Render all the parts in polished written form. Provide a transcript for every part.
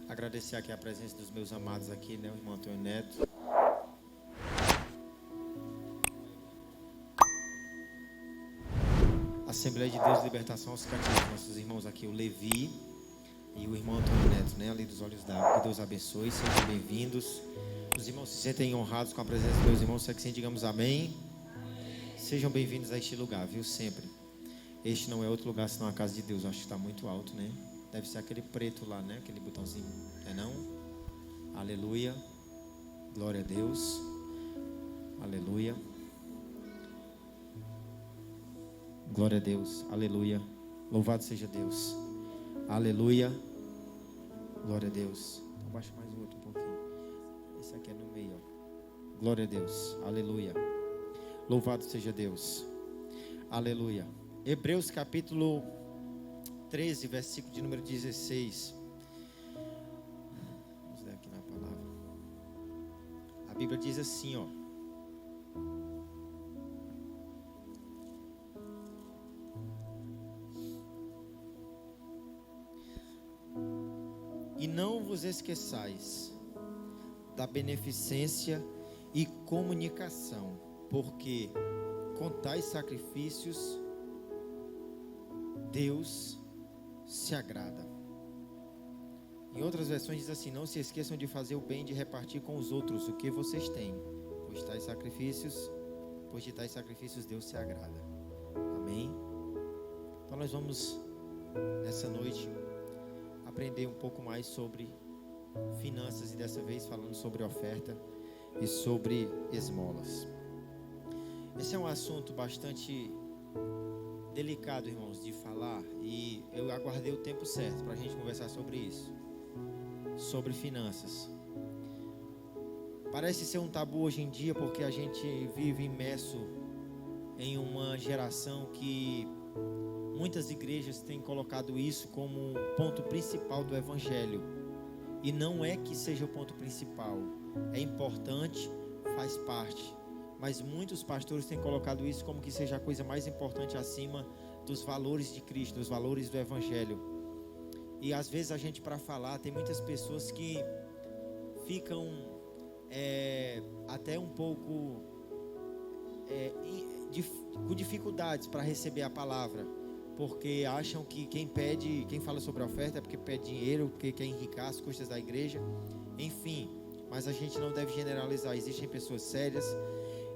Agradecer aqui a presença dos meus amados aqui, né? O irmão Antônio Neto. Assembleia de Deus, Libertação aos Cativos. Nossos irmãos aqui, o Levi e o irmão Antônio Neto, né? Ali dos olhos d'água. Que Deus abençoe, sejam bem-vindos. Os irmãos se sentem honrados com a presença dos meus irmãos. Se é que sim, digamos amém. Sejam bem-vindos a este lugar, viu? Sempre. Este não é outro lugar senão a casa de Deus. Eu acho que está muito alto, né? Deve ser aquele preto lá, né? Aquele botãozinho. É não? Aleluia. Glória a Deus. Aleluia. Glória a Deus. Aleluia. Louvado seja Deus. Aleluia. Glória a Deus. Abaixa mais o outro um pouquinho. Esse aqui é no meio, ó. Glória a Deus. Aleluia. Louvado seja Deus. Aleluia. Hebreus capítulo 13, versículo de número 16. Vamos ler aqui na palavra. A Bíblia diz assim, ó. E não vos esqueçais da beneficência e comunicação, porque com tais sacrifícios Deus se agrada. Em outras versões diz assim: não se esqueçam de fazer o bem e de repartir com os outros o que vocês têm, pois de tais sacrifícios Deus se agrada. Amém? Então nós vamos nessa noite aprender um pouco mais sobre finanças e dessa vez falando sobre oferta e sobre esmolas. Esse é um assunto bastante delicado, irmãos, de falar, e eu aguardei o tempo certo para a gente conversar sobre isso, sobre finanças. Parece ser um tabu hoje em dia porque a gente vive imerso em uma geração que muitas igrejas têm colocado isso como um ponto principal do evangelho, e não é que seja o ponto principal, é importante, faz parte. Mas muitos pastores têm colocado isso como que seja a coisa mais importante acima dos valores de Cristo, dos valores do Evangelho. E às vezes a gente, para falar, tem muitas pessoas que ficam até um pouco com dificuldades para receber a palavra, porque acham que quem fala sobre a oferta é porque pede dinheiro, porque quer enriquecer as custas da igreja, enfim. Mas a gente não deve generalizar. Existem pessoas sérias,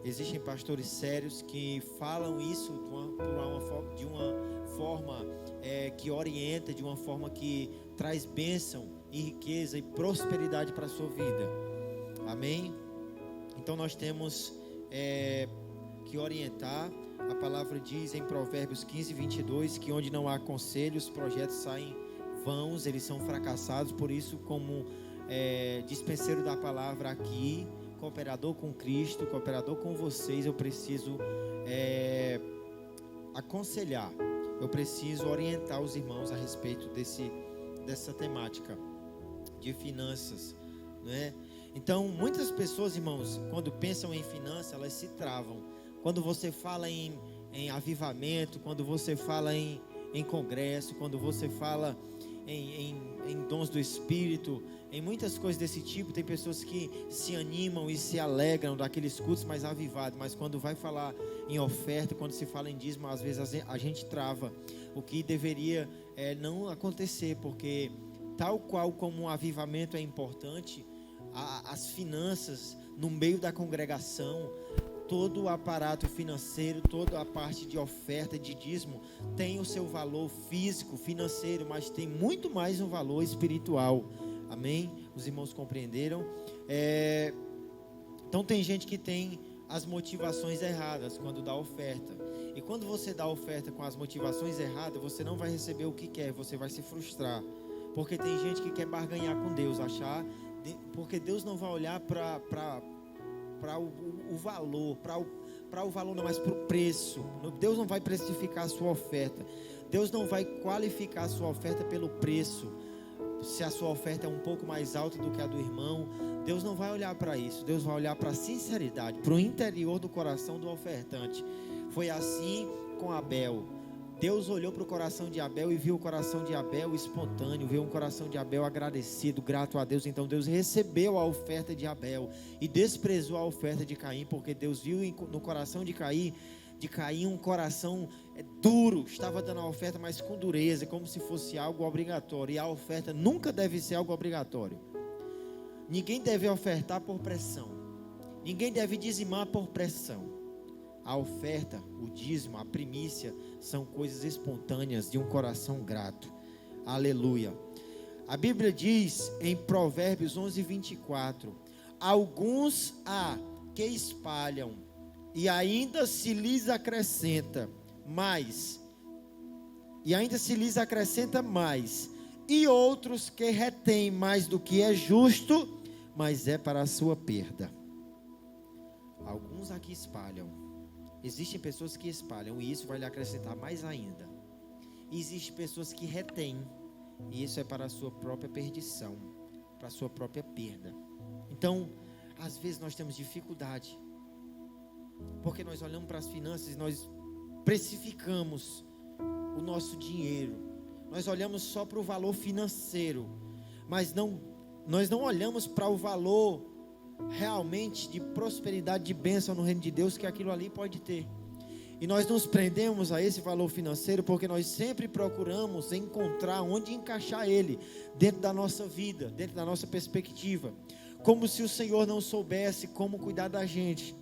existem pastores sérios que falam isso de uma forma que orienta, de uma forma que traz bênção e riqueza e prosperidade para a sua vida. Amém? Então nós temos que orientar. A palavra diz em Provérbios 15, 22 que onde não há conselho, os projetos saem vãos, eles são fracassados. Por isso, como dispenseiro da palavra aqui, cooperador com Cristo, cooperador com vocês, eu preciso aconselhar, eu preciso orientar os irmãos a respeito dessa temática de finanças, né? Então, muitas pessoas, irmãos, quando pensam em finanças, elas se travam. Quando você fala em avivamento, quando você fala em congresso, quando você fala em dons do Espírito, em muitas coisas desse tipo, tem pessoas que se animam e se alegram daqueles cultos mais avivados, mas quando vai falar em oferta, quando se fala em dízimo, às vezes a gente trava, o que deveria não acontecer, porque tal qual como um avivamento é importante, as finanças no meio da congregação, todo o aparato financeiro, toda a parte de oferta, de dízimo, tem o seu valor físico, financeiro, mas tem muito mais um valor espiritual. Amém? Os irmãos compreenderam? Então tem gente que tem as motivações erradas quando dá oferta. E quando você dá oferta com as motivações erradas, você não vai receber o que quer, você vai se frustrar. Porque tem gente que quer barganhar com Deus, porque Deus não vai olhar para o valor, para o valor não, mas para o preço. Deus não vai precificar a sua oferta. Deus não vai qualificar a sua oferta pelo preço. Se a sua oferta é um pouco mais alta do que a do irmão, Deus não vai olhar para isso. Deus vai olhar para a sinceridade, para o interior do coração do ofertante. Foi assim com Abel. Deus olhou para o coração de Abel e viu o coração de Abel espontâneo, viu um coração de Abel agradecido, grato a Deus. Então Deus recebeu a oferta de Abel e desprezou a oferta de Caim, porque Deus viu no coração de Caim um coração duro, estava dando a oferta, mas com dureza, como se fosse algo obrigatório. E a oferta nunca deve ser algo obrigatório. Ninguém deve ofertar por pressão, ninguém deve dizimar por pressão. A oferta, o dízimo, a primícia são coisas espontâneas de um coração grato. Aleluia. A Bíblia diz em Provérbios 11:24: alguns há que espalham e ainda se lhes acrescenta mais, e outros que retêm mais do que é justo, mas é para a sua perda. Alguns aqui espalham. Existem pessoas que espalham e isso vai lhe acrescentar mais ainda. E existem pessoas que retêm e isso é para a sua própria perdição, para a sua própria perda. Então, às vezes nós temos dificuldade, porque nós olhamos para as finanças e nós precificamos o nosso dinheiro. Nós olhamos só para o valor financeiro, mas nós não olhamos para o valor realmente de prosperidade, de bênção no reino de Deus que aquilo ali pode ter. E nós nos prendemos a esse valor financeiro porque nós sempre procuramos encontrar onde encaixar ele dentro da nossa vida, dentro da nossa perspectiva, como se o Senhor não soubesse como cuidar da gente,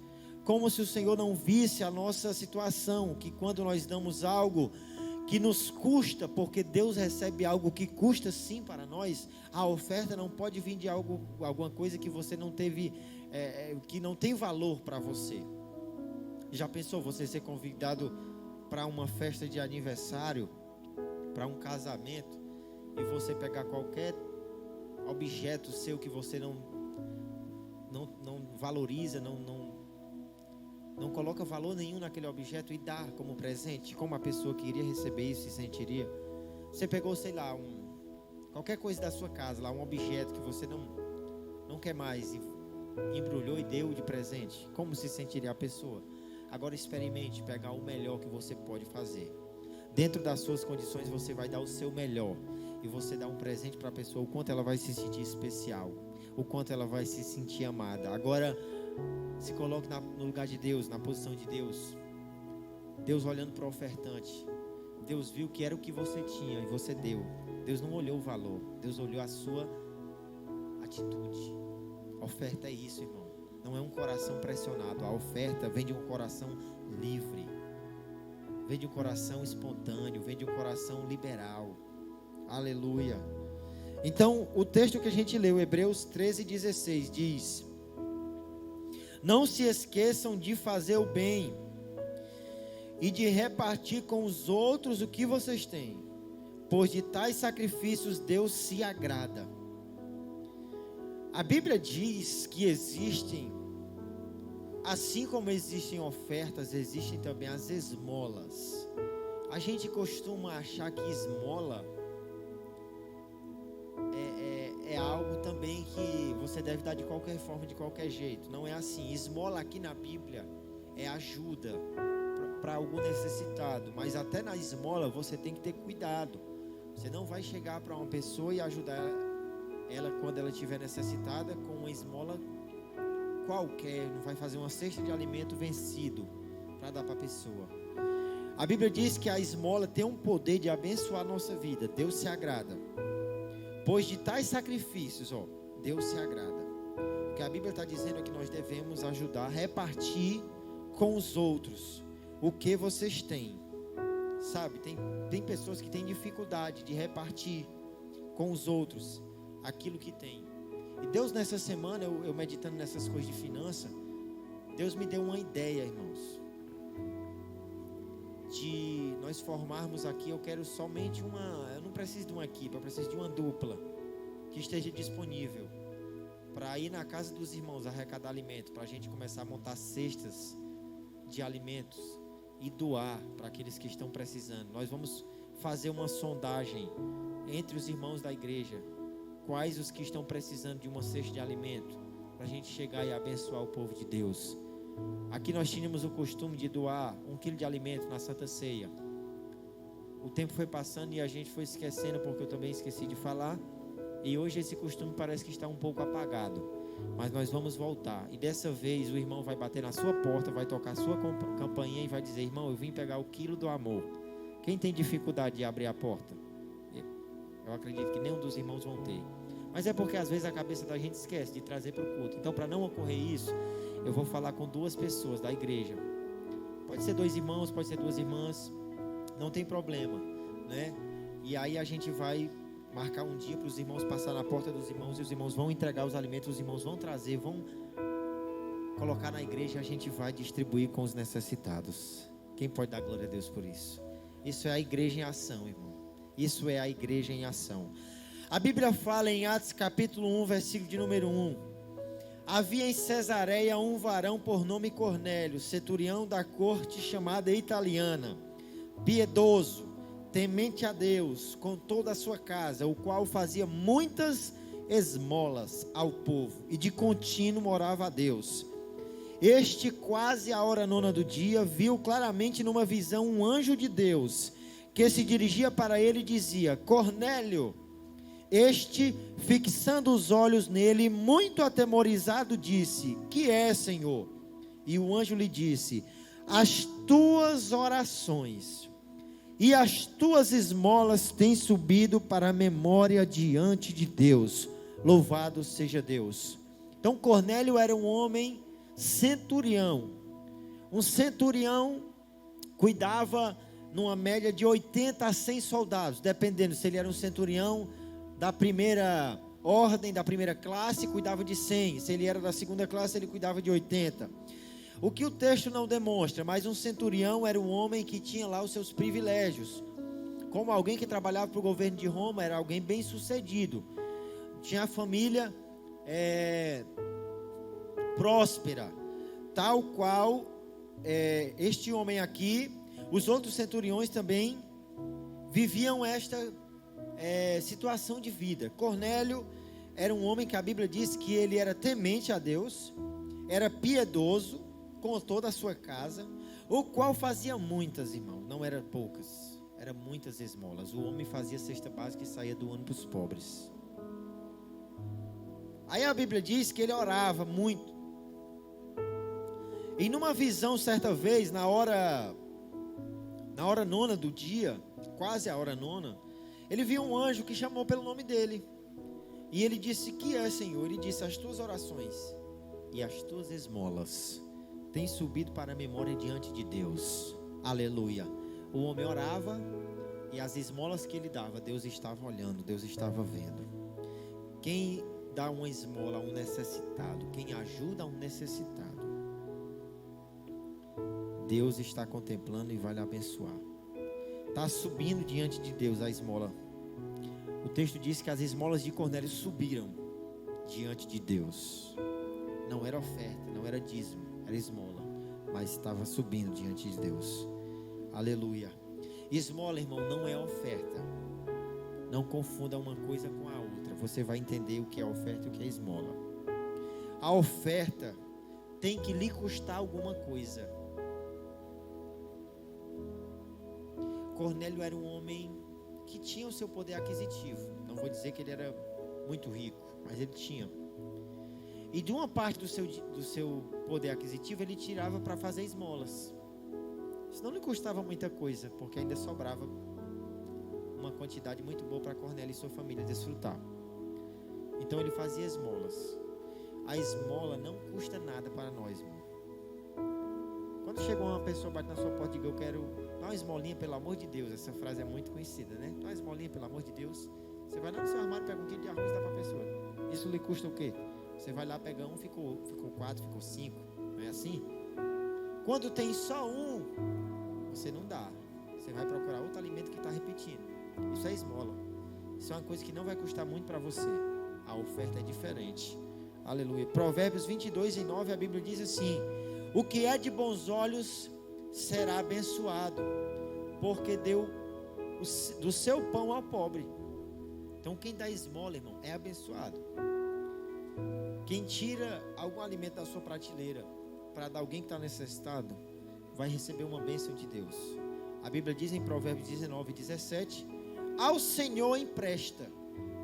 como se o Senhor não visse a nossa situação, que quando nós damos algo que nos custa, porque Deus recebe algo que custa sim para nós, a oferta não pode vir de alguma coisa que você não teve, que não tem valor para você. Já pensou você ser convidado para uma festa de aniversário, para um casamento, e você pegar qualquer objeto seu que você não valoriza, não coloca valor nenhum naquele objeto e dá como presente, como a pessoa que iria receber isso se sentiria? Você pegou, sei lá, qualquer coisa da sua casa, lá um objeto que você não quer mais, e embrulhou e deu de presente, como se sentiria a pessoa? Agora experimente pegar o melhor que você pode fazer. Dentro das suas condições você vai dar o seu melhor, e você dá um presente para a pessoa, o quanto ela vai se sentir especial, o quanto ela vai se sentir amada. Agora se coloque no lugar de Deus, na posição de Deus. Deus olhando para o ofertante, Deus viu que era o que você tinha e você deu. Deus não olhou o valor, Deus olhou a sua atitude. A oferta é isso, irmão. Não é um coração pressionado. A oferta vem de um coração livre, vem de um coração espontâneo, vem de um coração liberal. Aleluia. Então, o texto que a gente leu, Hebreus 13:16, diz: não se esqueçam de fazer o bem e de repartir com os outros o que vocês têm, pois de tais sacrifícios Deus se agrada. A Bíblia diz que existem, assim como existem ofertas, existem também as esmolas. A gente costuma achar que esmola é algo também que você deve dar de qualquer forma, de qualquer jeito. Não é assim. Esmola aqui na Bíblia é ajuda para algum necessitado, mas até na esmola você tem que ter cuidado. Você não vai chegar para uma pessoa e ajudar ela quando ela estiver necessitada com uma esmola qualquer. Não vai fazer uma cesta de alimento vencido para dar para a pessoa. A Bíblia diz que a esmola tem um poder de abençoar a nossa vida. Deus se agrada, pois de tais sacrifícios, Deus se agrada. O que a Bíblia está dizendo é que nós devemos ajudar a repartir com os outros o que vocês têm. Sabe, tem pessoas que têm dificuldade de repartir com os outros aquilo que tem. E Deus, nessa semana, eu meditando nessas coisas de finança, Deus me deu uma ideia, irmãos, de nós formarmos aqui. Eu quero somente eu não preciso de uma equipe, eu preciso de uma dupla que esteja disponível para ir na casa dos irmãos arrecadar alimento, para a gente começar a montar cestas de alimentos e doar para aqueles que estão precisando. Nós vamos fazer uma sondagem entre os irmãos da igreja, quais os que estão precisando de uma cesta de alimento, para a gente chegar e abençoar o povo de Deus. Aqui nós tínhamos o costume de doar 1 quilo de alimento na Santa Ceia. o tempo foi passando e a gente foi esquecendo, porque eu também esqueci de falar. E hoje esse costume parece que está um pouco apagado. Mas nós vamos voltar. E dessa vez o irmão vai bater na sua porta, vai tocar a sua campainha e vai dizer: irmão, eu vim pegar o quilo do amor. Quem tem dificuldade de abrir a porta? Eu acredito que nenhum dos irmãos vão ter. Mas é porque às vezes a cabeça da gente esquece de trazer para o culto. Então, para não ocorrer isso, eu vou falar com 2 pessoas da igreja. Pode ser 2 irmãos, pode ser 2 irmãs. Não tem problema, né? E aí a gente vai marcar um dia para os irmãos passar na porta dos irmãos, e os irmãos vão entregar os alimentos, os irmãos vão trazer, vão colocar na igreja, e a gente vai distribuir com os necessitados. Quem pode dar glória a Deus por isso? Isso é a igreja em ação, irmão. Isso é a igreja em ação. A Bíblia fala em Atos capítulo 1, versículo de número 1. Havia em Cesareia um varão por nome Cornélio, centurião da corte chamada italiana, piedoso, temente a Deus, com toda a sua casa, o qual fazia muitas esmolas ao povo, e de contínuo morava a Deus. Este, quase à hora 9 do dia, viu claramente numa visão um anjo de Deus, que se dirigia para ele e dizia: Cornélio. Este, fixando os olhos nele, muito atemorizado, disse: que é, Senhor? E o anjo lhe disse: as tuas orações e as tuas esmolas têm subido para a memória diante de Deus. Louvado seja Deus. Então Cornélio era um homem centurião. Um centurião cuidava numa média de 80 a 100 soldados, dependendo se ele era um centurião da primeira ordem, da primeira classe, cuidava de 100. Se ele era da segunda classe, ele cuidava de 80. O que o texto não demonstra, mas um centurião era um homem que tinha lá os seus privilégios. Como alguém que trabalhava para o governo de Roma, era alguém bem sucedido. Tinha a família próspera, tal qual este homem aqui. Os outros centuriões também viviam esta situação de vida. Cornélio era um homem que a Bíblia diz que ele era temente a Deus, era piedoso com toda a sua casa, o qual fazia muitas, irmãos, não eram poucas, eram muitas esmolas. O homem fazia cesta básica e saía doando para os pobres. Aí a Bíblia diz que ele orava muito. E numa visão, certa vez, na hora 9 do dia, quase a hora 9, ele viu um anjo que chamou pelo nome dele. E ele disse: que é, Senhor? Ele disse: as tuas orações e as tuas esmolas têm subido para a memória diante de Deus. Aleluia. O homem orava e as esmolas que ele dava, Deus estava olhando, Deus estava vendo. Quem dá uma esmola a um necessitado, quem ajuda a um necessitado, Deus está contemplando e vai lhe abençoar. Está subindo diante de Deus a esmola. O texto diz que as esmolas de Cornélio subiram diante de Deus. Não era oferta, não era dízimo, era esmola, mas estava subindo diante de Deus. Aleluia. Esmola, irmão, não é oferta. Não confunda uma coisa com a outra. Você vai entender o que é oferta e o que é esmola. A oferta tem que lhe custar alguma coisa. Cornélio era um homem que tinha o seu poder aquisitivo. Não vou dizer que ele era muito rico, mas ele tinha. E de uma parte do seu poder aquisitivo, ele tirava para fazer esmolas. Isso não lhe custava muita coisa, porque ainda sobrava uma quantidade muito boa para Cornélio e sua família desfrutar. Então ele fazia esmolas. A esmola não custa nada para nós, irmão. Quando chega uma pessoa, bate na sua porta e diz: eu quero dar uma esmolinha, pelo amor de Deus. Essa frase é muito conhecida, né? Dá uma esmolinha, pelo amor de Deus. Você vai lá no seu armário, pega um quilo de arroz e dá para a pessoa. Isso lhe custa o quê? Você vai lá, pega um, ficou 4, ficou 5. Não é assim? Quando tem só um, você não dá. Você vai procurar outro alimento que está repetindo. Isso é esmola. Isso é uma coisa que não vai custar muito para você. A oferta é diferente. Aleluia. Provérbios 22:9, a Bíblia diz assim: o que é de bons olhos será abençoado, porque deu do seu pão ao pobre. Então quem dá esmola, irmão, é abençoado. Quem tira algum alimento da sua prateleira para dar alguém que está necessitado, vai receber uma bênção de Deus. A Bíblia diz em Provérbios 19, 17: ao Senhor empresta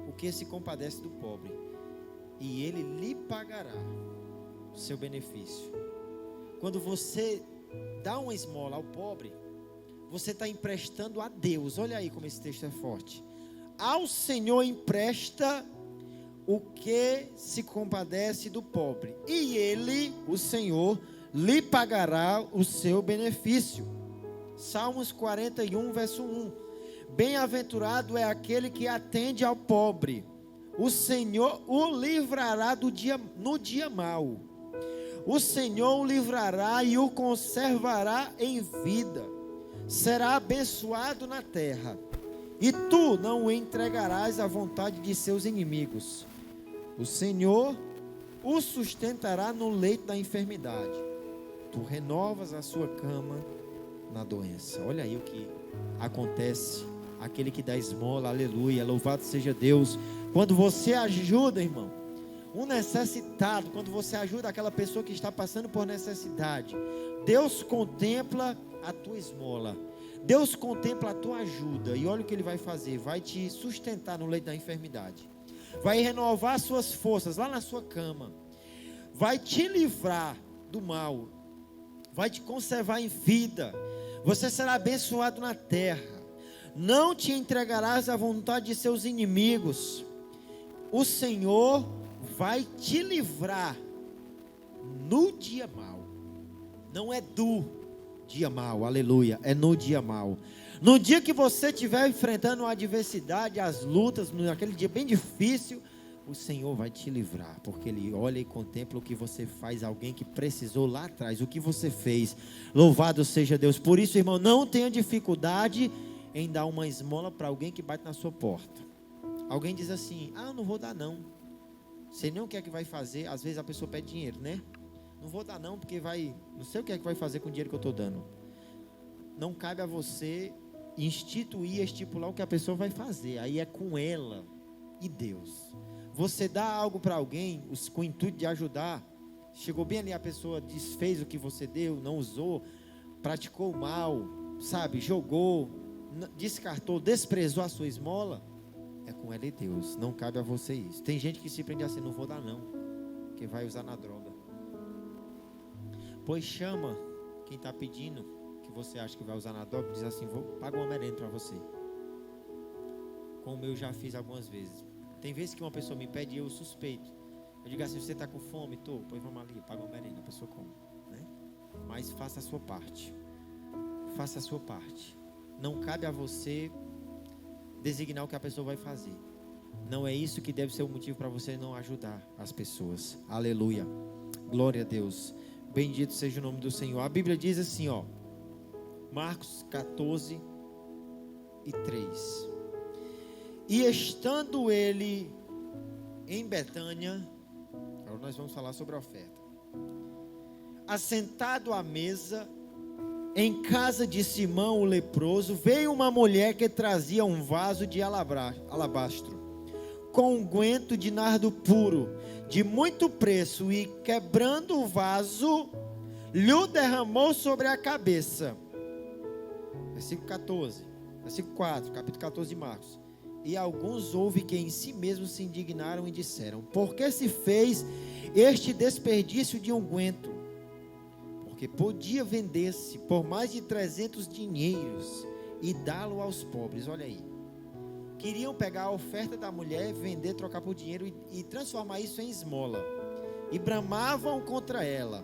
o que se compadece do pobre, e Ele lhe pagará o seu benefício. Quando você dá uma esmola ao pobre, você está emprestando a Deus. Olha aí como esse texto é forte. Ao Senhor empresta o que se compadece do pobre, e Ele, o Senhor, lhe pagará o seu benefício. Salmos 41, verso 1. Bem-aventurado é aquele que atende ao pobre, o Senhor o livrará no dia mau. O Senhor o livrará e o conservará em vida. Será abençoado na terra, e tu não o entregarás à vontade de seus inimigos. O Senhor o sustentará no leito da enfermidade. Tu renovas a sua cama na doença. Olha aí o que acontece. Aquele que dá esmola, aleluia, louvado seja Deus. Quando você ajuda, irmão, um necessitado, quando você ajuda aquela pessoa que está passando por necessidade, Deus contempla a tua esmola, Deus contempla a tua ajuda, e olha o que Ele vai fazer: vai te sustentar no leito da enfermidade, vai renovar suas forças lá na sua cama, vai te livrar do mal, vai te conservar em vida. Você será abençoado na terra. Não te entregarás à vontade de seus inimigos. O Senhor vai te livrar no dia mau. Não é do dia mau, aleluia, é no dia mau. No dia que você estiver enfrentando a adversidade, as lutas, naquele dia bem difícil, o Senhor vai te livrar, porque Ele olha e contempla o que você faz, alguém que precisou lá atrás, o que você fez. Louvado seja Deus. Por isso, irmão, não tenha dificuldade em dar uma esmola para alguém que bate na sua porta. Alguém diz assim: ah, eu não vou dar não, sei nem o que é que vai fazer. Às vezes a pessoa pede dinheiro, né? Não vou dar não, porque não sei o que é que vai fazer com o dinheiro que eu estou dando. Não cabe a você instituir, estipular o que a pessoa vai fazer. Aí é com ela e Deus. Você dá algo para alguém com o intuito de ajudar, chegou bem ali, a pessoa desfez o que você deu, não usou, praticou o mal, sabe, jogou, descartou, desprezou a sua esmola, é com ela e Deus. Não cabe a você isso. Tem gente que se prende assim: não vou dar não, que vai usar na droga. Pois chama quem está pedindo, que você acha que vai usar na droga, diz assim: paga uma merenda para você. Como eu já fiz algumas vezes. Tem vezes que uma pessoa me pede e eu suspeito. Eu digo assim: você está com fome? Estou. Pois vamos ali, paga uma merenda, a pessoa come, né? Mas faça a sua parte. Faça a sua parte. Não cabe a você designar o que a pessoa vai fazer. Não é isso que deve ser o motivo para você não ajudar as pessoas. Aleluia. Glória a Deus. Bendito seja o nome do Senhor. A Bíblia diz assim, ó, Marcos 14 e 3. E estando ele em Betânia, agora nós vamos falar sobre a oferta, assentado à mesa, em casa de Simão o leproso, veio uma mulher que trazia um vaso de alabastro, com unguento de nardo puro, de muito preço, e quebrando o vaso, lhe derramou sobre a cabeça. Versículo 14, versículo 4, capítulo 14 de Marcos. E alguns houve que em si mesmos se indignaram e disseram: por que se fez este desperdício de unguento? Porque podia vender-se por mais de 300 dinheiros e dá-lo aos pobres. Olha aí. Queriam pegar a oferta da mulher, vender, trocar por dinheiro e transformar isso em esmola. E bramavam contra ela.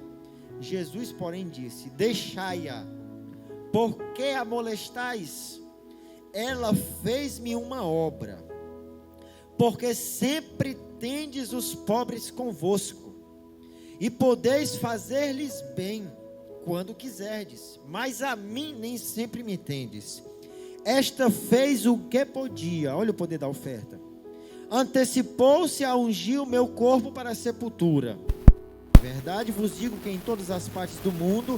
Jesus, porém, disse: deixai-a, por que a molestais? Ela fez-me uma obra, porque sempre tendes os pobres convosco, e podeis fazer-lhes bem, quando quiserdes, mas a mim nem sempre me tendes. Esta fez o que podia, olha o poder da oferta, antecipou-se a ungir o meu corpo para a sepultura. Verdade vos digo que em todas as partes do mundo,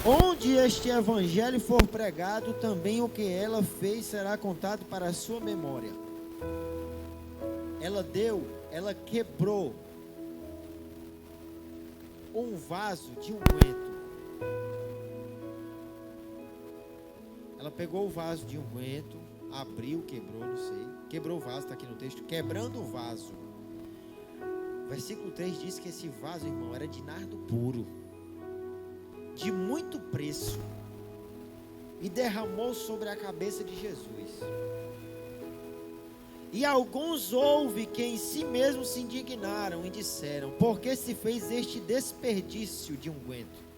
onde este evangelho for pregado, também o que ela fez será contado para a sua memória. Ela quebrou um vaso de unguento. Ela pegou o vaso de unguento, abriu, quebrou, não sei. Quebrou o vaso, está aqui no texto. Quebrando o vaso. Versículo 3 diz que esse vaso, irmão, era de nardo puro, de muito preço, e derramou sobre a cabeça de Jesus. E alguns houve que em si mesmos se indignaram e disseram: por que se fez este desperdício de unguento?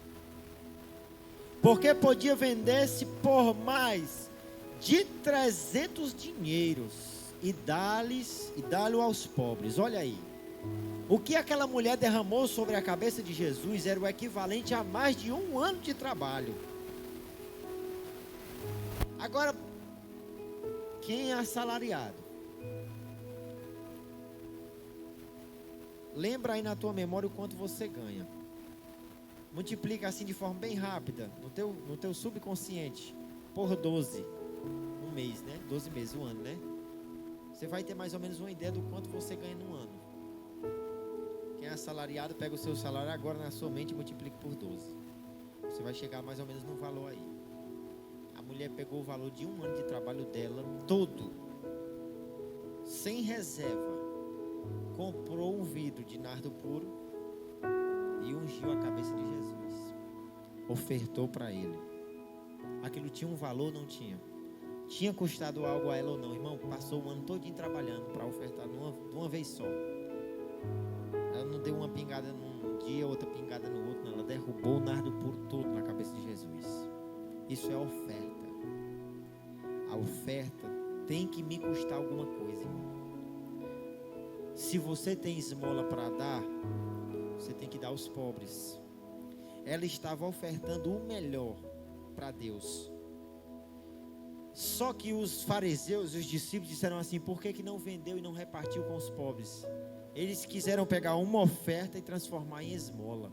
Porque podia vender-se por mais de 300 dinheiros e dá-lo aos pobres. Olha aí, o que aquela mulher derramou sobre a cabeça de Jesus era o equivalente a mais de 1 ano de trabalho. Agora, quem é assalariado? Lembra aí na tua memória o quanto você ganha. Multiplica assim de forma bem rápida, no teu subconsciente, por 12. Um mês, né? 12 meses, um ano, né? Você vai ter mais ou menos uma ideia do quanto você ganha no ano. Quem é assalariado, pega o seu salário agora na sua mente e multiplica por 12. Você vai chegar mais ou menos no valor aí. A mulher pegou o valor de 1 ano de trabalho dela todo, sem reserva. Comprou um vidro de nardo puro e ungiu a cabeça de Jesus. Ofertou para ele. Aquilo tinha um valor? Não tinha. Tinha custado algo a ela ou não? Irmão, passou o ano todinho trabalhando para ofertar de uma vez só. Ela não deu uma pingada num dia, outra pingada no outro, não. Ela derrubou o nardo puro todo na cabeça de Jesus. Isso é oferta. A oferta tem que me custar alguma coisa, irmão. Se você tem esmola para dar, você tem que dar aos pobres. Ela estava ofertando o melhor para Deus. Só que os fariseus e os discípulos disseram assim: por que não vendeu e não repartiu com os pobres? Eles quiseram pegar uma oferta e transformar em esmola.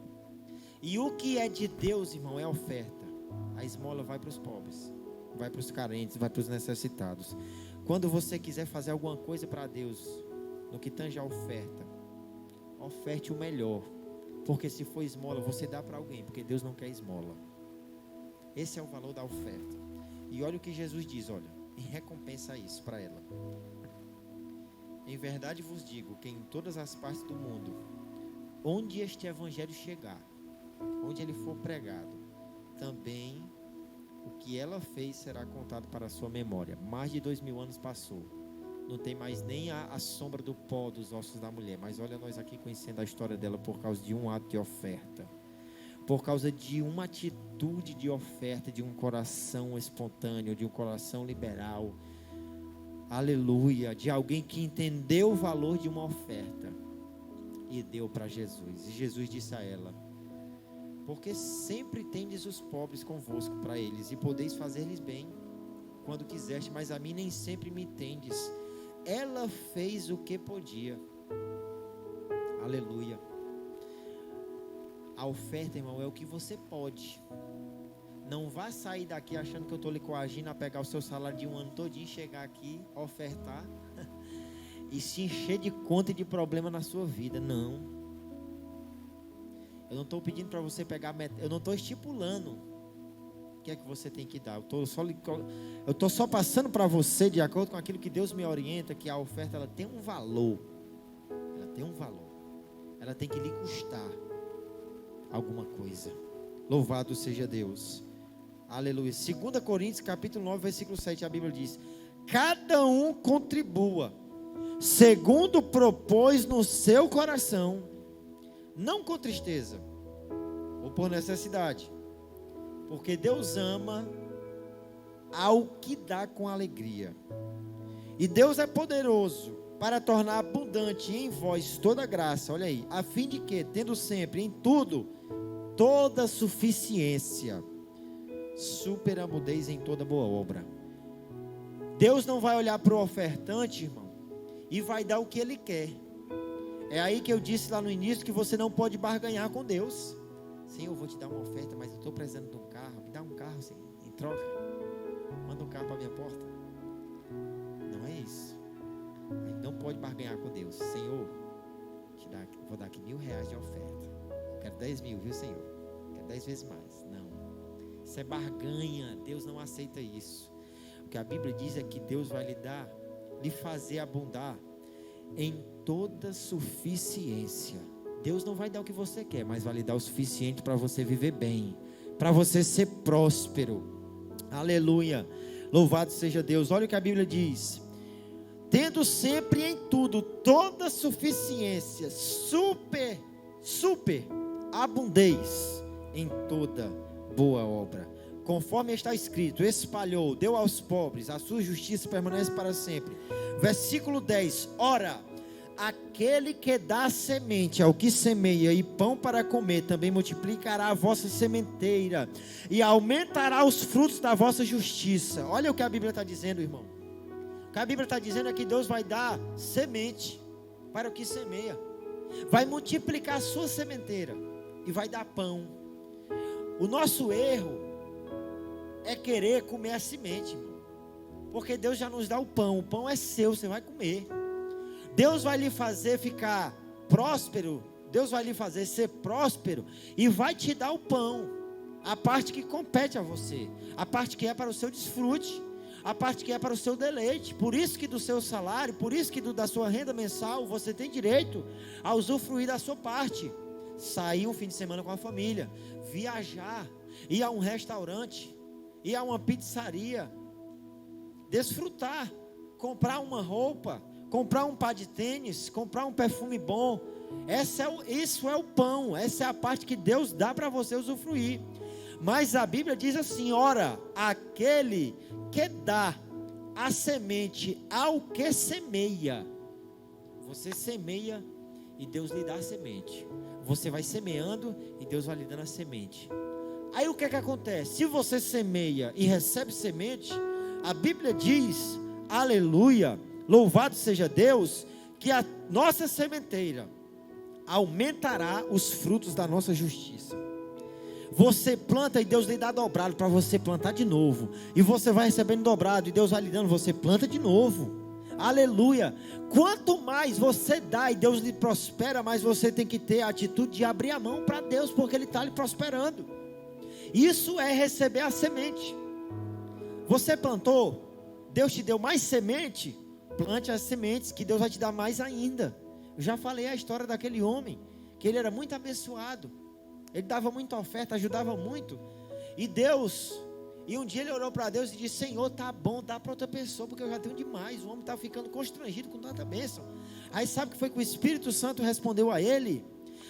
E o que é de Deus, irmão, é oferta. A esmola vai para os pobres, vai para os carentes, vai para os necessitados. Quando você quiser fazer alguma coisa para Deus, no que tange a oferta, oferte o melhor. Porque se for esmola, você dá para alguém, porque Deus não quer esmola. Esse é o valor da oferta. E olha o que Jesus diz, olha, em recompensa a isso para ela: em verdade vos digo que em todas as partes do mundo, onde este evangelho chegar, onde ele for pregado, também o que ela fez será contado para a sua memória. Mais de 2000 anos passou, não tem mais nem a sombra do pó dos ossos da mulher. Mas olha nós aqui conhecendo a história dela por causa de um ato de oferta, por causa de uma atitude de oferta, de um coração espontâneo, de um coração liberal, aleluia, de alguém que entendeu o valor de uma oferta e deu para Jesus. E Jesus disse a ela: porque sempre tendes os pobres convosco para eles, e podeis fazer-lhes bem quando quiseste, mas a mim nem sempre me tendes. Ela fez o que podia. Aleluia. A oferta, irmão, é o que você pode. Não vá sair daqui achando que eu estou lhe coagindo a pegar o seu salário de 1 ano todinho, chegar aqui, ofertar e se encher de conta e de problema na sua vida. Não. Eu não estou pedindo para você pegar, eu não estou estipulando o que é que você tem que dar. Eu estou só passando para você, de acordo com aquilo que Deus me orienta, que a oferta ela tem um valor. Ela tem um valor. Ela tem que lhe custar alguma coisa. Louvado seja Deus. Aleluia. 2 Coríntios capítulo 9, versículo 7, a Bíblia diz: cada um contribua segundo propôs no seu coração, não com tristeza ou por necessidade, porque Deus ama ao que dá com alegria. E Deus é poderoso para tornar abundante em vós toda graça, olha aí, a fim de que, tendo sempre em tudo toda suficiência, superabundeis em toda boa obra. Deus não vai olhar para o ofertante, irmão, e vai dar o que Ele quer. É aí que eu disse lá no início que você não pode barganhar com Deus. Senhor, eu vou te dar uma oferta, mas eu estou precisando de um carro. Me dá um carro, Senhor, em troca. Manda um carro para a minha porta. Não é isso. A gente não pode barganhar com Deus. Senhor, vou dar aqui R$1.000 de oferta. Quero 10 mil, viu, Senhor? Quero 10 vezes mais. Não. Isso é barganha. Deus não aceita isso. O que a Bíblia diz é que Deus vai lhe fazer abundar em toda suficiência. Deus não vai dar o que você quer, mas vai lhe dar o suficiente para você viver bem, para você ser próspero. Aleluia. Louvado seja Deus. Olha o que a Bíblia diz: tendo sempre em tudo toda suficiência, super abundez em toda boa obra, conforme está escrito: espalhou, deu aos pobres, a sua justiça permanece para sempre. Versículo 10: ora, aquele que dá semente ao que semeia e pão para comer, também multiplicará a vossa sementeira e aumentará os frutos da vossa justiça. Olha o que a Bíblia está dizendo, irmão. O que a Bíblia está dizendo é que Deus vai dar semente para o que semeia, vai multiplicar a sua sementeira e vai dar pão. O nosso erro é querer comer a semente, irmão, porque Deus já nos dá o pão é seu, você vai comer. Deus vai lhe fazer ficar próspero, Deus vai lhe fazer ser próspero e vai te dar o pão, a parte que compete a você, a parte que é para o seu desfrute, a parte que é para o seu deleite. Por isso que do seu salário, por isso que da sua renda mensal, você tem direito a usufruir da sua parte. Sair um fim de semana com a família, viajar, ir a um restaurante, ir a uma pizzaria, desfrutar, comprar uma roupa, comprar um par de tênis, comprar um perfume bom. Isso é o pão, essa é a parte que Deus dá para você usufruir. Mas a Bíblia diz assim: ora, aquele que dá a semente ao que semeia. Você semeia e Deus lhe dá a semente. Você vai semeando e Deus vai lhe dando a semente. Aí o que é que acontece? Se você semeia e recebe semente, a Bíblia diz, aleluia, louvado seja Deus, que a nossa sementeira aumentará os frutos da nossa justiça. Você planta e Deus lhe dá dobrado para você plantar de novo. E você vai recebendo dobrado e Deus vai lhe dando, você planta de novo. Aleluia. Quanto mais você dá e Deus lhe prospera, mais você tem que ter a atitude de abrir a mão para Deus, porque Ele está lhe prosperando. Isso é receber a semente. Você plantou, Deus te deu mais semente, plante as sementes que Deus vai te dar mais ainda. Eu já falei a história daquele homem, que ele era muito abençoado, ele dava muita oferta, ajudava muito, e um dia ele orou para Deus e disse: Senhor, tá bom, dá para outra pessoa, porque eu já tenho demais. O homem está ficando constrangido com tanta bênção. Aí sabe o que foi que o Espírito Santo respondeu a ele?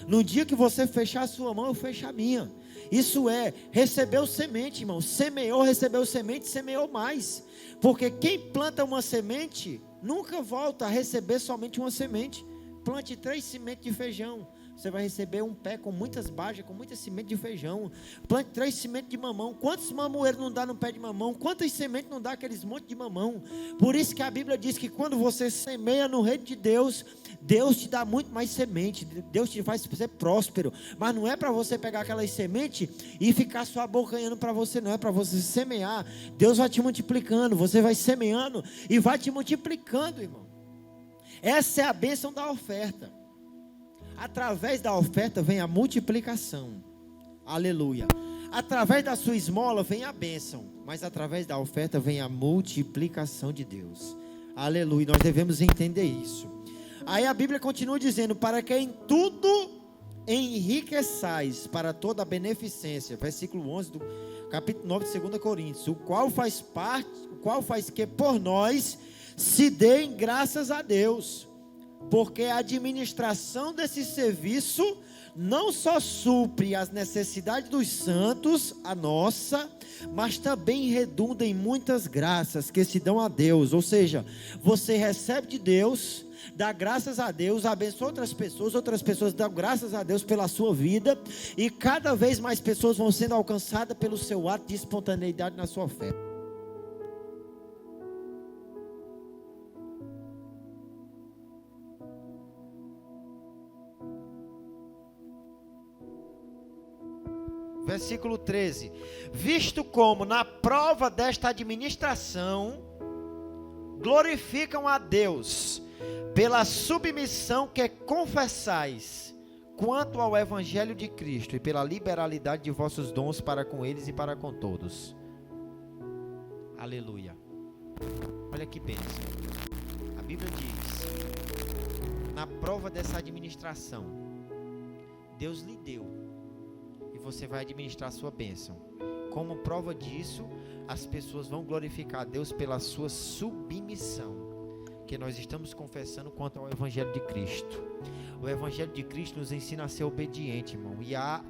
No dia que você fechar a sua mão, eu fecho a minha. Isso é, recebeu semente, irmão. Semeou, recebeu semente, semeou mais. Porque quem planta uma semente nunca volta a receber somente uma semente. Plante 3 sementes de feijão, você vai receber um pé com muitas bajas, com muita semente de feijão. Plante 3 sementes de mamão. Quantos mamoeiros não dá no pé de mamão? Quantas sementes não dá aqueles montes de mamão? Por isso que a Bíblia diz que quando você semeia no reino de Deus, Deus te dá muito mais semente. Deus te faz ser próspero. Mas não é para você pegar aquelas sementes e ficar só abocanhando para você, não. É para você semear. Deus vai te multiplicando. Você vai semeando e vai te multiplicando, irmão. Essa é a bênção da oferta. Através da oferta vem a multiplicação. Aleluia. Através da sua esmola vem a bênção, mas através da oferta vem a multiplicação de Deus. Aleluia. Nós devemos entender isso. Aí a Bíblia continua dizendo: para que em tudo enriqueçais para toda a beneficência. Versículo 11 do capítulo 9 de 2 Coríntios. O qual faz que por nós se deem graças a Deus, porque a administração desse serviço não só supre as necessidades dos santos, a nossa, mas também redunda em muitas graças que se dão a Deus. Ou seja, você recebe de Deus, dá graças a Deus, abençoa outras pessoas dão graças a Deus pela sua vida, e cada vez mais pessoas vão sendo alcançadas pelo seu ato de espontaneidade na sua fé. Versículo 13: visto como na prova desta administração glorificam a Deus pela submissão que confessais. quanto ao evangelho de Cristo e pela liberalidade de vossos dons para com eles e para com todos. Aleluia. Olha que bênção. A Bíblia diz, na prova dessa administração, Deus lhe deu, e você vai administrar a sua bênção. Como prova disso, as pessoas vão glorificar a Deus pela sua submissão, que nós estamos confessando quanto ao Evangelho de Cristo. O Evangelho de Cristo nos ensina a ser obediente, irmão, e há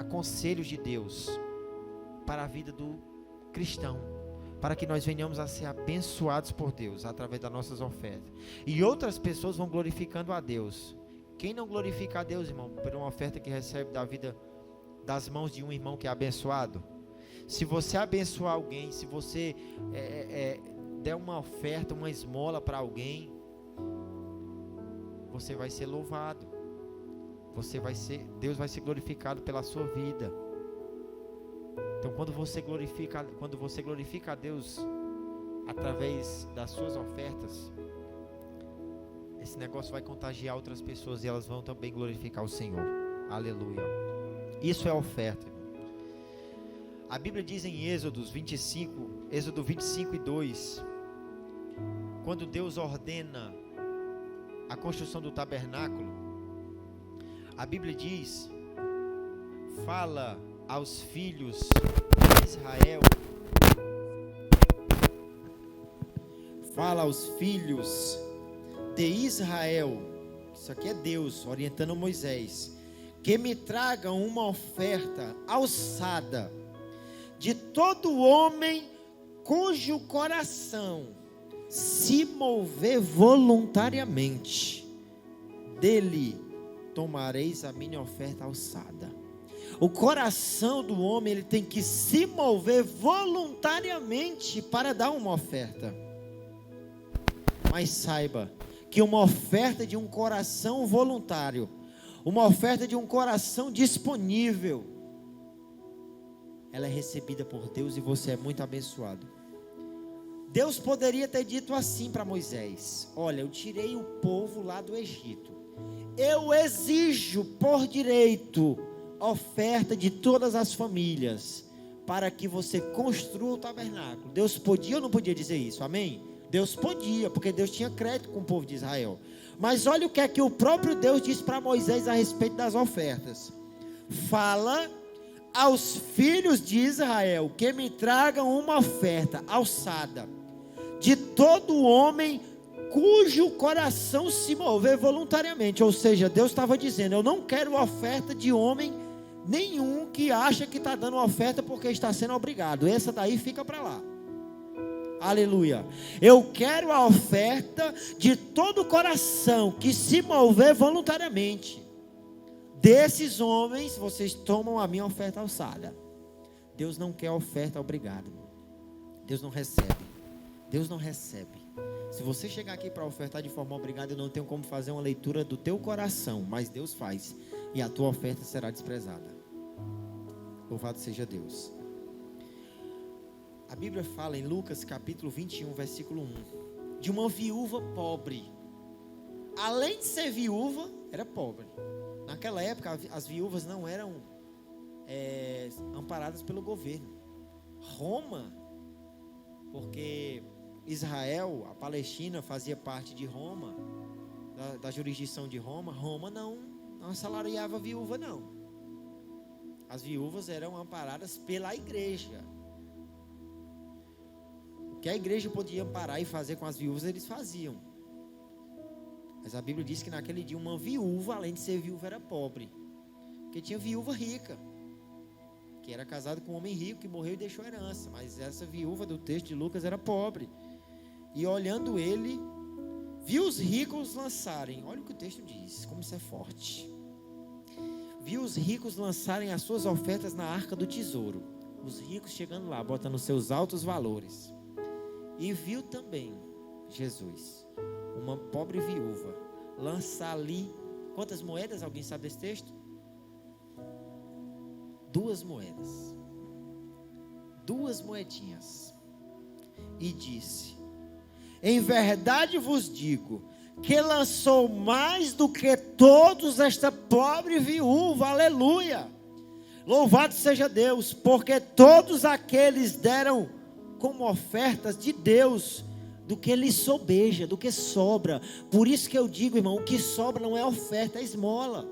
conselhos de Deus para a vida do cristão, para que nós venhamos a ser abençoados por Deus através das nossas ofertas. E outras pessoas vão glorificando a Deus. Quem não glorifica a Deus, irmão, por uma oferta que recebe da vida, das mãos de um irmão que é abençoado? Se você abençoar alguém, se você der uma oferta, uma esmola para alguém, você vai ser louvado. Deus vai ser glorificado pela sua vida. Então, quando você glorifica a Deus através das suas ofertas, esse negócio vai contagiar outras pessoas e elas vão também glorificar o Senhor. Aleluia. Isso é oferta. A Bíblia diz em Êxodo 25:2, quando Deus ordena a construção do tabernáculo, a Bíblia diz, fala aos filhos de Israel, isso aqui é Deus orientando Moisés, que me tragam uma oferta alçada de todo homem cujo coração se mover voluntariamente, dele tomareis a minha oferta alçada. O coração do homem, ele tem que se mover voluntariamente para dar uma oferta. Mas saiba que uma oferta de um coração voluntário, uma oferta de um coração disponível, ela é recebida por Deus e você é muito abençoado. Deus poderia ter dito assim para Moisés: olha, eu tirei o povo lá do Egito, eu exijo por direito oferta de todas as famílias, para que você construa o tabernáculo. Deus podia ou não podia dizer isso? Amém? Deus podia, porque Deus tinha crédito com o povo de Israel. Mas olha o que é que o próprio Deus disse para Moisés a respeito das ofertas: fala aos filhos de Israel que me tragam uma oferta alçada de todo homem cujo coração se mover voluntariamente. Ou seja, Deus estava dizendo: eu não quero oferta de homem nenhum que acha que está dando oferta porque está sendo obrigado. Essa daí fica para lá. Aleluia. Eu quero a oferta de todo o coração que se mover voluntariamente. Desses homens, vocês tomam a minha oferta alçada. Deus não quer oferta obrigado. Deus não recebe. Deus não recebe. Se você chegar aqui para ofertar de forma obrigada, eu não tenho como fazer uma leitura do teu coração, mas Deus faz, e a tua oferta será desprezada. Louvado seja Deus. A Bíblia fala em Lucas capítulo 21, versículo 1, de uma viúva pobre. Além de ser viúva, era pobre. Naquela época, as viúvas não eram amparadas pelo governo. Roma, porque Israel, a Palestina, fazia parte de Roma, da jurisdição de Roma. Roma não assalariava a viúva, não. As viúvas eram amparadas pela igreja. O que a igreja podia amparar e fazer com as viúvas, eles faziam. Mas a Bíblia diz que naquele dia uma viúva, além de ser viúva, era pobre. Porque tinha viúva rica, que era casada com um homem rico que morreu e deixou herança. Mas essa viúva do texto de Lucas era pobre. E olhando ele, viu os ricos lançarem. Olha o que o texto diz, como isso é forte. Viu os ricos lançarem as suas ofertas na arca do tesouro. Os ricos chegando lá, botando seus altos valores. E viu também Jesus, uma pobre viúva, lançar ali, quantas moedas? Alguém sabe desse texto? 2 moedas. 2 moedinhas. E disse: em verdade vos digo, que lançou mais do que todos esta pobre viúva. Aleluia! Louvado seja Deus, porque todos aqueles deram como ofertas de Deus do que lhes sobeja, do que sobra. Por isso que eu digo, irmão, o que sobra não é oferta, é esmola.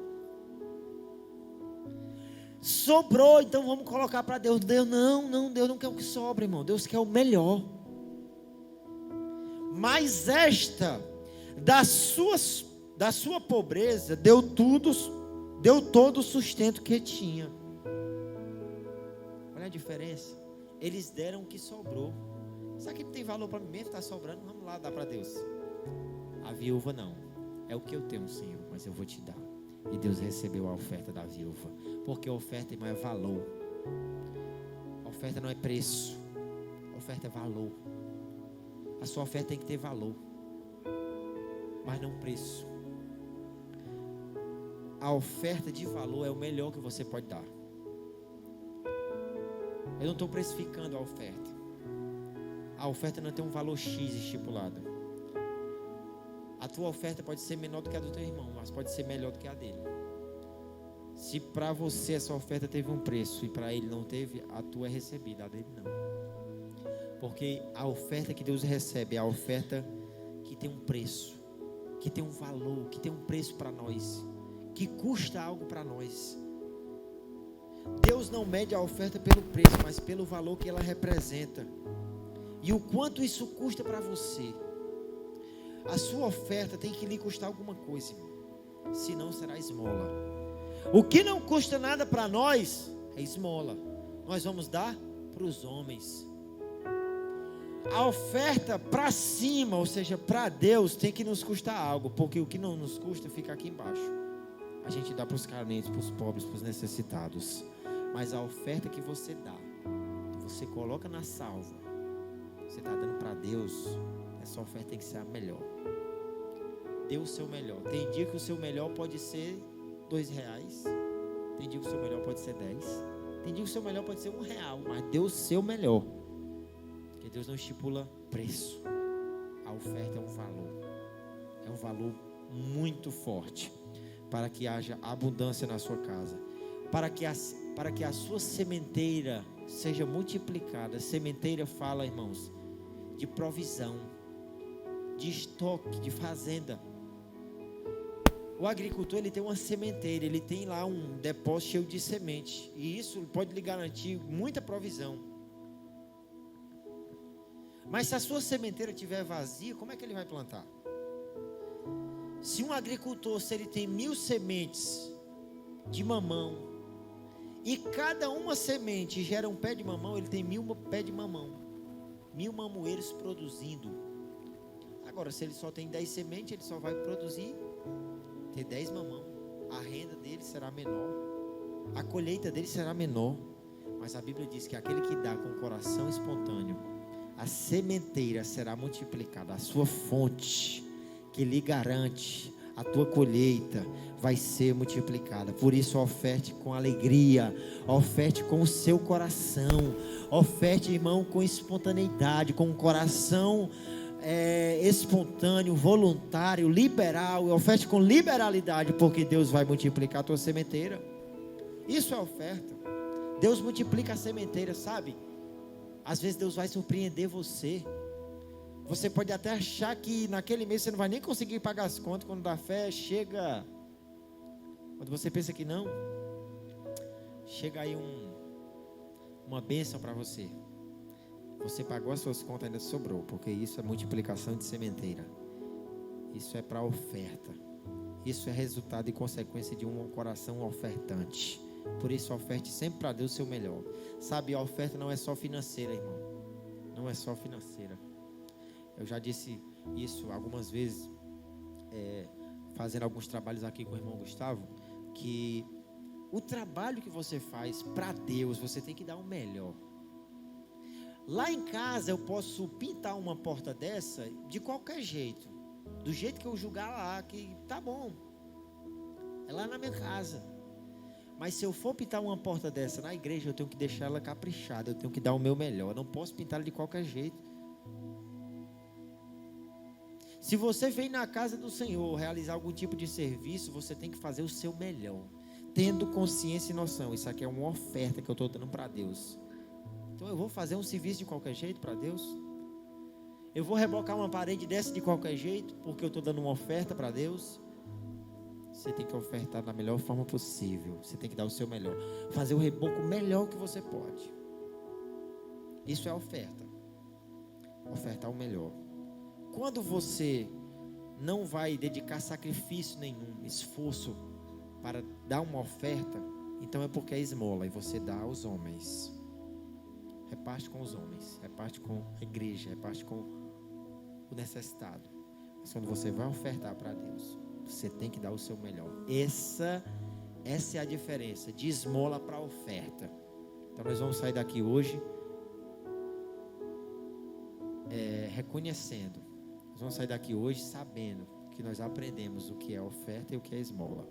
Sobrou, então vamos colocar para Deus. Deus não quer o que sobra, irmão. Deus quer o melhor. Mas esta, da sua pobreza, deu todo o sustento que tinha. Olha a diferença. Eles deram o que sobrou. Sabe que não tem valor para mim mesmo? Está sobrando, vamos lá dar para Deus. A viúva não. É o que eu tenho, Senhor, mas eu vou te dar. E Deus recebeu a oferta da viúva. Porque a oferta, irmão, é valor. A oferta não é preço. A oferta é valor. A sua oferta tem que ter valor, mas não preço. A oferta de valor é o melhor que você pode dar. Eu não estou precificando a oferta. A oferta não tem um valor X estipulado. A tua oferta pode ser menor do que a do teu irmão, mas pode ser melhor do que a dele. Se para você essa oferta teve um preço e para ele não teve, a tua é recebida, a dele não. Porque a oferta que Deus recebe é a oferta que tem um preço, que tem um valor, que tem um preço para nós, que custa algo para nós. Deus não mede a oferta pelo preço, mas pelo valor que ela representa. E o quanto isso custa para você. A sua oferta tem que lhe custar alguma coisa, irmão. Senão será esmola. O que não custa nada para nós é esmola. Nós vamos dar para os homens. A oferta para cima, ou seja, para Deus, tem que nos custar algo. Porque o que não nos custa fica aqui embaixo. A gente dá para os carentes, para os pobres, para os necessitados. Mas a oferta que você dá, que você coloca na salva, você está dando para Deus, essa oferta tem que ser a melhor. Dê o seu melhor. Tem dia que o seu melhor pode ser R$2. Tem dia que o seu melhor pode ser 10. Tem dia que o seu melhor pode ser R$1. Mas dê o seu melhor. Porque Deus não estipula preço. A oferta é um valor. É um valor muito forte. Para que haja abundância na sua casa. Para que a sua sementeira seja multiplicada. Sementeira fala, irmãos, de provisão, de estoque, de fazenda. O agricultor, ele tem uma sementeira, ele tem lá um depósito cheio de semente, e isso pode lhe garantir muita provisão. Mas se a sua sementeira estiver vazia, como é que ele vai plantar? Se um agricultor, se ele tem 1000 sementes de mamão, e cada uma semente gera um pé de mamão, ele tem 1000 pés de mamão, 1000 mamoeiros produzindo. Agora, se ele só tem 10 sementes, ele só vai produzir, ter 10 mamão. A renda dele será menor, a colheita dele será menor. Mas a Bíblia diz que aquele que dá com coração espontâneo, a sementeira será multiplicada, a sua fonte que lhe garante a tua colheita vai ser multiplicada. Por isso, oferte com alegria, oferte com o seu coração, oferte, irmão, com espontaneidade, com um coração espontâneo, voluntário, liberal. Oferte com liberalidade, porque Deus vai multiplicar a tua sementeira. Isso é oferta. Deus multiplica a sementeira, sabe? Às vezes Deus vai surpreender você. Você pode até achar que naquele mês você não vai nem conseguir pagar as contas. Quando dá fé, chega. Quando você pensa que não, chega aí uma bênção para você. Você pagou as suas contas, ainda sobrou. Porque isso é multiplicação de sementeira. Isso é para oferta. Isso é resultado e consequência de um coração ofertante. Por isso, oferte sempre para Deus o seu melhor. Sabe, a oferta não é só financeira, irmão. Não é só financeira. Eu já disse isso algumas vezes, fazendo alguns trabalhos aqui com o irmão Gustavo, que o trabalho que você faz para Deus, você tem que dar o melhor. Lá em casa eu posso pintar uma porta dessa de qualquer jeito, do jeito que eu julgar lá, que tá bom, é lá na minha casa. Mas se eu for pintar uma porta dessa na igreja, eu tenho que deixar ela caprichada, eu tenho que dar o meu melhor, eu não posso pintar ela de qualquer jeito. Se você vem na casa do Senhor realizar algum tipo de serviço, você tem que fazer o seu melhor, tendo consciência e noção. Isso aqui é uma oferta que eu estou dando para Deus. Então eu vou fazer um serviço de qualquer jeito para Deus? Eu vou rebocar uma parede dessa de qualquer jeito, porque eu estou dando uma oferta para Deus? Você tem que ofertar da melhor forma possível. Você tem que dar o seu melhor. Fazer o reboco melhor que você pode. Isso é oferta. Ofertar o melhor. Quando você não vai dedicar sacrifício nenhum, esforço para dar uma oferta, então é porque é esmola e você dá aos homens. Reparte com os homens, reparte com a igreja, reparte com o necessitado. Mas quando você vai ofertar para Deus, você tem que dar o seu melhor. Essa é a diferença de esmola para oferta. Então nós vamos sair daqui hoje reconhecendo. Nós vamos sair daqui hoje sabendo que nós aprendemos o que é oferta e o que é esmola.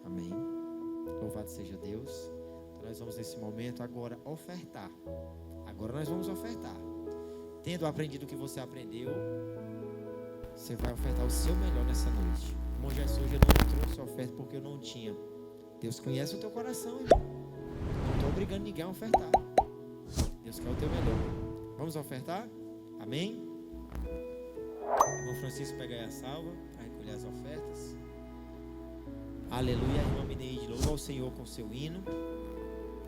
Amém? Louvado seja Deus. Então nós vamos nesse momento agora ofertar. Agora nós vamos ofertar. Tendo aprendido o que você aprendeu, você vai ofertar o seu melhor nessa noite. Irmão Jesus, hoje eu não trouxe oferta porque eu não tinha. Deus conhece o teu coração, irmão. Não estou obrigando ninguém a ofertar. Deus quer o teu melhor. Vamos ofertar? Amém? Irmão Francisco, pega aí a salva para recolher as ofertas. Aleluia, irmã Mineide, louva ao Senhor com seu hino.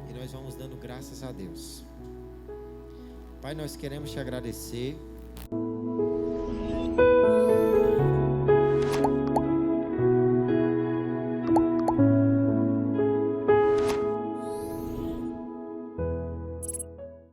E nós vamos dando graças a Deus. Pai, nós queremos te agradecer.